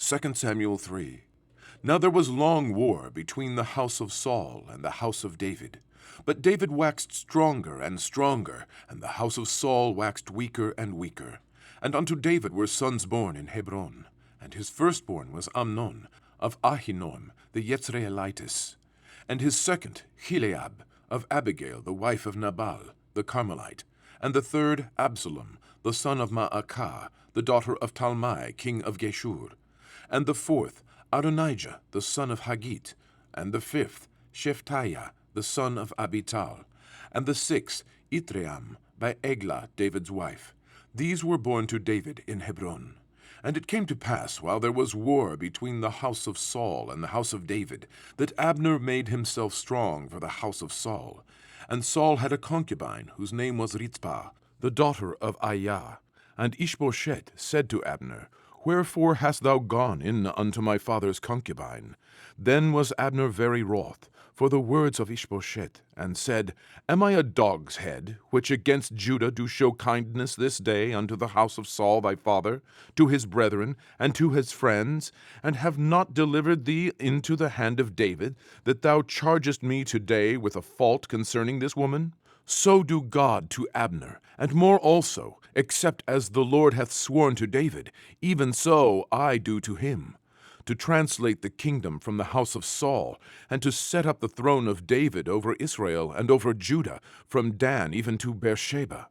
2 Samuel 3. Now there was long war between the house of Saul and the house of David. But David waxed stronger and stronger, and the house of Saul waxed weaker and weaker. And unto David were sons born in Hebron. And his firstborn was Amnon, of Ahinoam the Yezreelitess. And his second, Chileab, of Abigail the wife of Nabal the Carmelite. And the third, Absalom, the son of Maacah, the daughter of Talmai, king of Geshur. And the fourth, Adonijah, the son of Haggith. And the fifth, Shephatiah, the son of Abital. And the sixth, Ithream, by Eglah, David's wife. These were born to David in Hebron. And it came to pass, while there was war between the house of Saul and the house of David, that Abner made himself strong for the house of Saul. And Saul had a concubine, whose name was Rizpah, the daughter of Aiah. And Ishbosheth said to Abner, Wherefore hast thou gone in unto my father's concubine? Then was Abner very wroth for the words of Ishbosheth, and said, Am I a dog's head, which against Judah do show kindness this day unto the house of Saul thy father, to his brethren, and to his friends, and have not delivered thee into the hand of David, that thou chargest me today with a fault concerning this woman? So do God to Abner, and more also, except as the Lord hath sworn to David, even so I do to him, to translate the kingdom from the house of Saul, and to set up the throne of David over Israel and over Judah, from Dan even to Beersheba.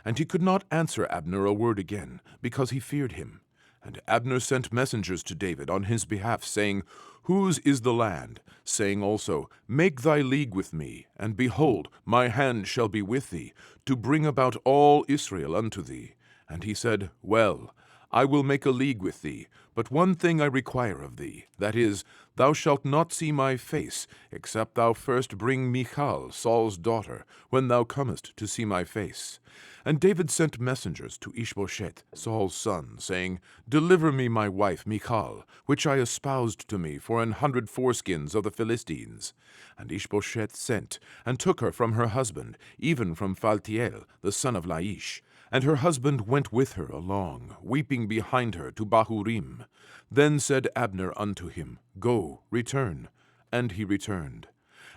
And he could not answer Abner a word again, because he feared him. And Abner sent messengers to David on his behalf, saying, Whose is the land? Saying also, Make thy league with me, and behold, my hand shall be with thee, to bring about all Israel unto thee. And he said, Well, I will make a league with thee, but one thing I require of thee, that is, thou shalt not see my face, except thou first bring Michal, Saul's daughter, when thou comest to see my face. And David sent messengers to Ishbosheth, Saul's son, saying, Deliver me my wife Michal, which I espoused to me for 100 foreskins of the Philistines. And Ishbosheth sent, and took her from her husband, even from Phaltiel, the son of Laish. And her husband went with her along, weeping behind her to Bahurim. Then said Abner unto him, Go, return. And he returned.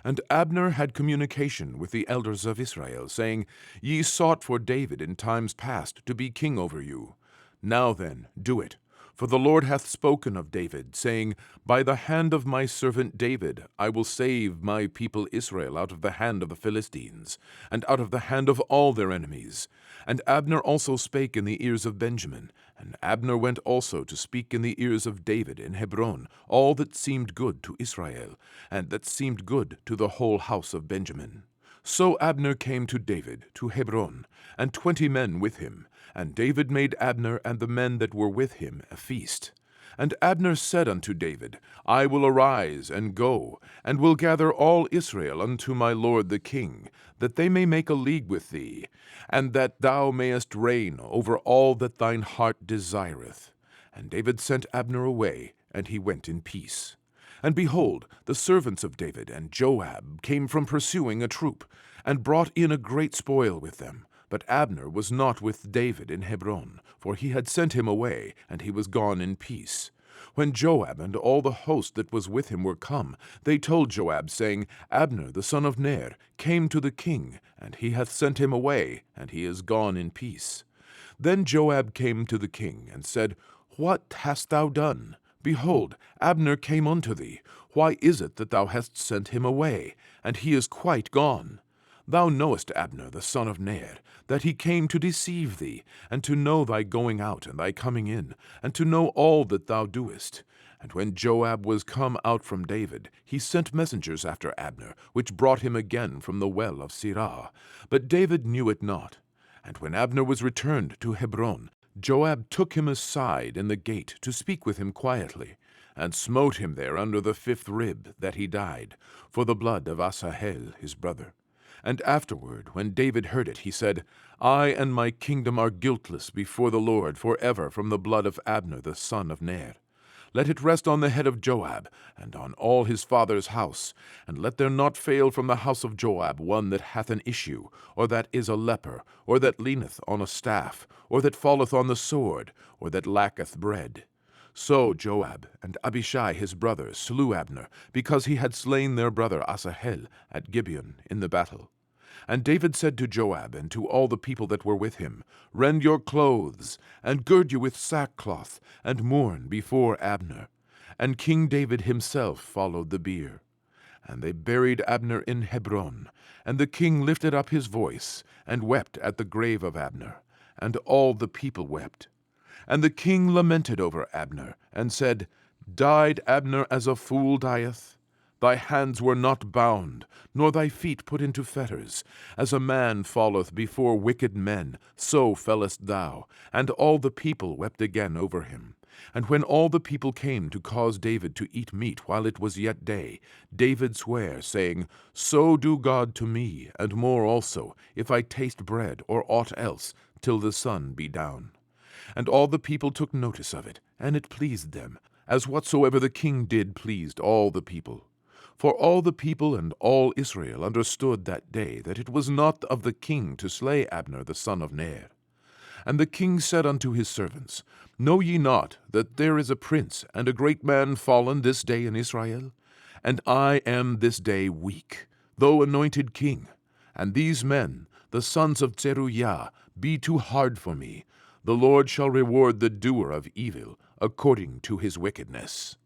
And Abner had communication with the elders of Israel, saying, Ye sought for David in times past to be king over you. Now then, do it. For the Lord hath spoken of David, saying, By the hand of my servant David I will save my people Israel out of the hand of the Philistines, and out of the hand of all their enemies. And Abner also spake in the ears of Benjamin, and Abner went also to speak in the ears of David in Hebron all that seemed good to Israel, and that seemed good to the whole house of Benjamin. So Abner came to David to Hebron, and 20 men with him. And David made Abner and the men that were with him a feast. And Abner said unto David, I will arise and go, and will gather all Israel unto my lord the king, that they may make a league with thee, and that thou mayest reign over all that thine heart desireth. And David sent Abner away, and he went in peace. And behold, the servants of David and Joab came from pursuing a troop, and brought in a great spoil with them. But Abner was not with David in Hebron, for he had sent him away, and he was gone in peace. When Joab and all the host that was with him were come, they told Joab, saying, Abner the son of Ner came to the king, and he hath sent him away, and he is gone in peace. Then Joab came to the king, and said, What hast thou done? Behold, Abner came unto thee. Why is it that thou hast sent him away? And he is quite gone. Thou knowest Abner the son of Ner, that he came to deceive thee, and to know thy going out and thy coming in, and to know all that thou doest. And when Joab was come out from David, he sent messengers after Abner, which brought him again from the well of Sirah. But David knew it not. And when Abner was returned to Hebron, Joab took him aside in the gate to speak with him quietly, and smote him there under the 5th rib, that he died, for the blood of Asahel his brother. And afterward, when David heard it, he said, I and my kingdom are guiltless before the Lord forever from the blood of Abner the son of Ner. Let it rest on the head of Joab, and on all his father's house, and let there not fail from the house of Joab one that hath an issue, or that is a leper, or that leaneth on a staff, or that falleth on the sword, or that lacketh bread. So Joab and Abishai his brother slew Abner, because he had slain their brother Asahel at Gibeon in the battle. And David said to Joab and to all the people that were with him, Rend your clothes, and gird you with sackcloth, and mourn before Abner. And King David himself followed the bier. And they buried Abner in Hebron. And the king lifted up his voice, and wept at the grave of Abner. And all the people wept. And the king lamented over Abner, and said, Died Abner as a fool dieth? Thy hands were not bound, nor thy feet put into fetters. As a man falleth before wicked men, so fellest thou. And all the people wept again over him. And when all the people came to cause David to eat meat while it was yet day, David sware, saying, So do God to me, and more also, if I taste bread or aught else, till the sun be down. And all the people took notice of it, and it pleased them, as whatsoever the king did pleased all the people. For all the people and all Israel understood that day that it was not of the king to slay Abner the son of Ner. And the king said unto his servants, Know ye not that there is a prince and a great man fallen this day in Israel? And I am this day weak, though anointed king. And these men, the sons of Zeruiah, be too hard for me. The Lord shall reward the doer of evil according to his wickedness.